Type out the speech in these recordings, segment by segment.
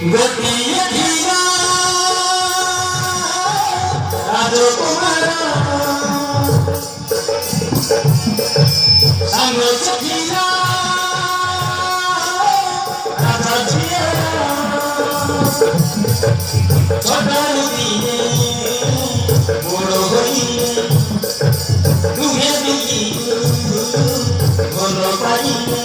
ଗୋଟିଏ ଧୀର ରାଜକୁମାର ସାଙ୍ଗ ଥିଲା ରାଜା ଝିଅ ଛୋଟରୁ ଦିନେ ବଡ଼ ହୋଇଲେ ଦୁହେଁ ଦୁହିଁକୁ ଭଲ ପାଇଲେ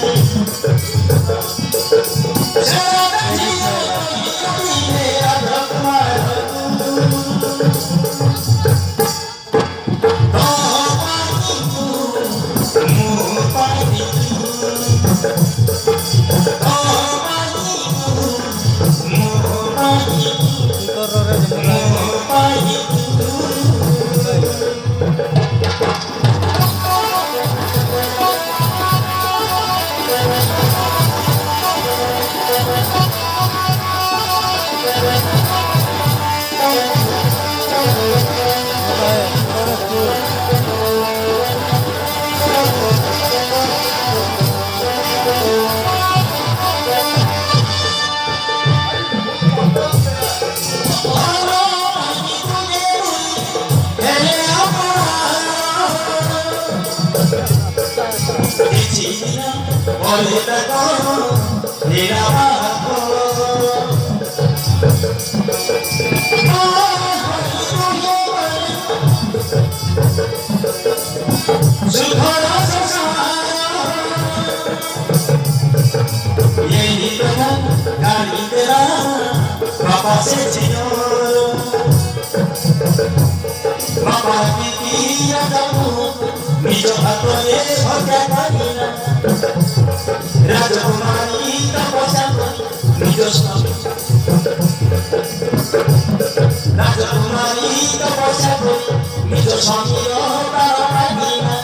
यही तो गाड़ी तेरा पापा से चिनो पापा की किया जाऊं निजो हाथों भगा पानीना राजकुमारी तपस्या निजो राजकुमारी तपस्या निजो स्वामी पानीना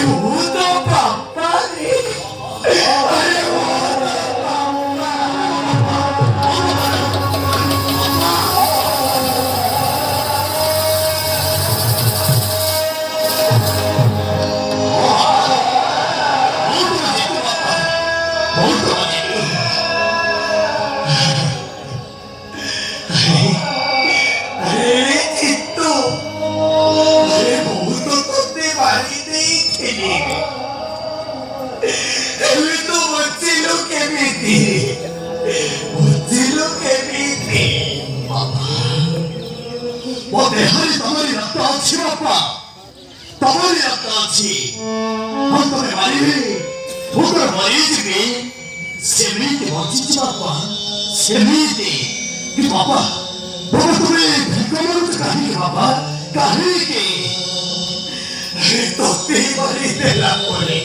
ভূত বাপ্পা রে, আরে ভূত আরে চিত্তু, আরে ভূত তোতে বাড়িতেই খেলে এমনি তো হচ্ছিল কেমিতি, হচ্ছিল কেমিতি পথে হারি তোমারই রক্ত আছে বাপ্পা, তোমারই রক্ত আছে। অন্তরে মারিবে ভূতর মরিଯିবে সেমিতি বଞ୍ଚିଛି ବାପା, ସେମିତି। କି ବାପା ବାପା ତୁମେ ଭିକ ମାଗୁଛ କାହିଁକି ବାପା, କାହିଁକି? তোতে বাড়িতে লাভ করে